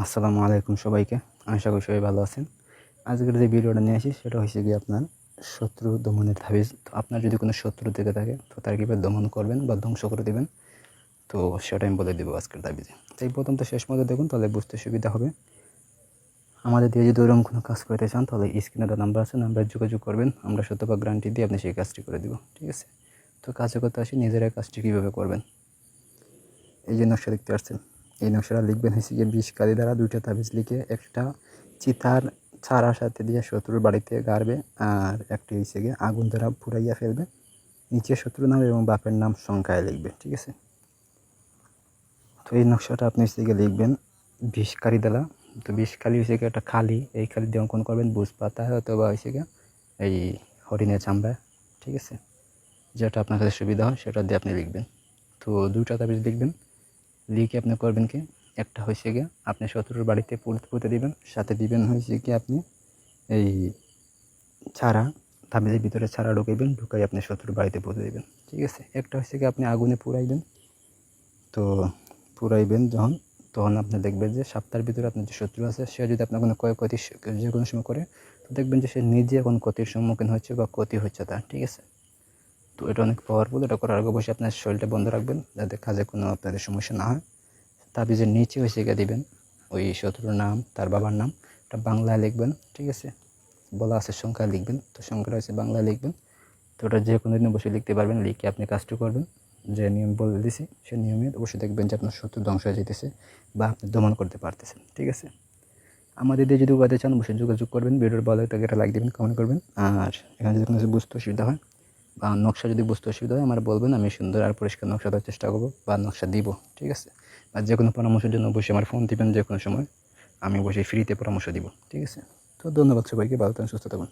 আসসালামু আলাইকুম সবাইকে। আশা করি সবাই ভালো আছেন। আজকের যে ভিডিওটা নিয়ে আসি সেটা হচ্ছে গিয়ে আপনার শত্রু দমনের তাবিজ। তো আপনার যদি কোনো শত্রু থেকে থাকে তো তার কীভাবে দমন করবেন বা ধ্বংস করে দেবেন, তো সেটা আমি বলে দেবো আজকের তাবিজে। তাই প্রথম তো শেষ মধ্যে দেখুন, তাহলে বুঝতে সুবিধা হবে। আমাদের দিয়ে যদি ওরকম কোনো কাজ করতে চান তাহলে স্ক্রিনে একটা নাম্বার আছে, নাম্বারে যোগাযোগ করবেন। আমরা শতভাগ গ্যারান্টি দিয়ে আপনি সেই কাজটি করে দেবো, ঠিক আছে? তো কাজে করতে আসি, নিজেরা কাজটি কীভাবে করবেন। এই যে নকশা দেখতে পাচ্ছেন, এই নকশাটা লিখবেন হচ্ছে গিয়ে 20 কালি দ্বারা 2টা তাবিজ লিখে একটা চিতার ছাড়ার সাথে দিয়ে শত্রুর বাড়িতে গাড়বে, আর একটি হচ্ছে গিয়ে আগুন দ্বারা পুড়াইয়া ফেলবে। নিচে শত্রুর নাম এবং বাপের নাম সংখ্যায় লিখবে, ঠিক আছে? তো এই নকশাটা আপনি হচ্ছে গিয়ে লিখবেন 20 কালি দ্বারা। তো 20 কালি হচ্ছে গিয়ে একটা খালি, এই খালি দিয়ে অঙ্কন করবেন বুঝ পাতা অথবা হচ্ছে গিয়ে এই হরিণের চামড়া, ঠিক আছে? যেটা আপনার কাছে সুবিধা হয় সেটা দিয়ে আপনি লিখবেন। তো 2টা তাবিজ লিখবেন, লিখে আপনি করবেন কি, একটা হয়েছে গিয়ে আপনি শত্রুর বাড়িতে পুঁতে দিবেন, সাথে দিবেন হয়েছে কি আপনি এই ছাড়া তাবিজের ভিতরে ছাড়া ঢুকাইবেন, ঢুকাই আপনি শত্রুর বাড়িতে পুঁতে দেবেন, ঠিক আছে? একটা হচ্ছে কি আপনি আগুনে পুড়াইবেন। তো পুড়াইবেন যখন, তখন আপনি দেখবেন যে সপ্তাহের ভিতরে আপনার যে শত্রু আছে সে যদি আপনার কোনো ক্ষয়ক্ষতি যে কোনো সময় করে, তো দেখবেন যে সে নিজে এখন ক্ষতির সম্মুখীন হচ্ছে বা ক্ষতি হচ্ছে তার, ঠিক আছে? তো এটা অনেক পাওয়ারফুল। এটা করার আগে অবশ্যই আপনার শরীরটা বন্ধ রাখবেন যাতে কাজে কোনো আপনাদের সমস্যা না হয়। তাবিজের নিচে হয়েছে গিয়ে দিবেন ওই শত্রুর নাম, তার বাবার নাম, এটা বাংলায় লিখবেন, ঠিক আছে? বলা আছে সংখ্যা লিখবেন, তো সংখ্যাটা হচ্ছে বাংলায় লিখবেন। তো ওটা যে কোনো দিন অবশ্যই লিখতে পারবেন। লিখে আপনি কাজটি করবেন, যে নিয়ম বলে দিছি সেই নিয়মে অবশ্যই দেখবেন যে আপনার শত্রু ধ্বংস হয়ে যেতেছে বা আপনি দমন করতে পারতেছেন, ঠিক আছে? আমাদের দিয়ে যদি উপাতে চান অবশ্যই যোগাযোগ করবেন। ভিডিওর ভালো একটা লাইক দেবেন, কমেন্ট করবেন। আর এখানে যদি কোনো কিছু বুঝতে অসুবিধা হয় বা নকশা যদি বুঝতে অসুবিধা হয় আমার বলবেন, আমি সুন্দর আর পরিষ্কার নকশা দেওয়ার চেষ্টা করবো বা নকশা দিব, ঠিক আছে? আর যে কোনো পরামর্শের জন্য অবশ্যই আমার ফোন দিবেন যে কোনো সময়, আমি অবশ্যই ফ্রিতে পরামর্শ দিব, ঠিক আছে? তো ধন্যবাদ সবাইকে, ভালো থাকুন, সুস্থ থাকুন।